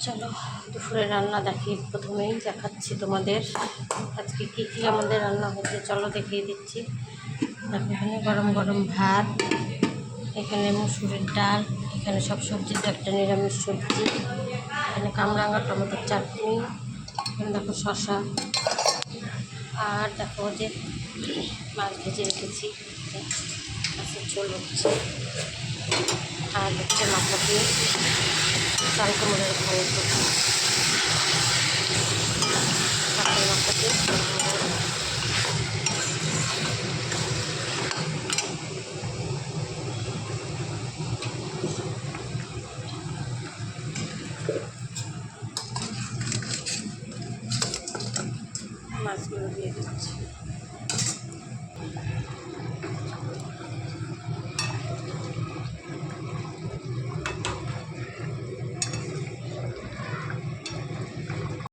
চলো দুপুরে রান্না দেখি, প্রথমেই দেখাচ্ছি তোমাদের আজকে কী কী আমাদের রান্না হচ্ছে। চলো দেখিয়ে দিচ্ছি। দেখো এখানে গরম গরম ভাত, এখানে মুসুরের ডাল, এখানে সব সবজি, তো একটা নিরামিষ সবজি, এখানে কামরাঙা টমেটোর চাটনি, এখানে দেখো শশা, আর দেখো যে মাছ ভেজে রেখেছি, মাছের ঝোল হচ্ছে, আর হচ্ছে মাথা দিয়ে চাল কুমড়োর ঘন্ট, মাথা দিয়ে মাছগুলো দিয়ে দিচ্ছি।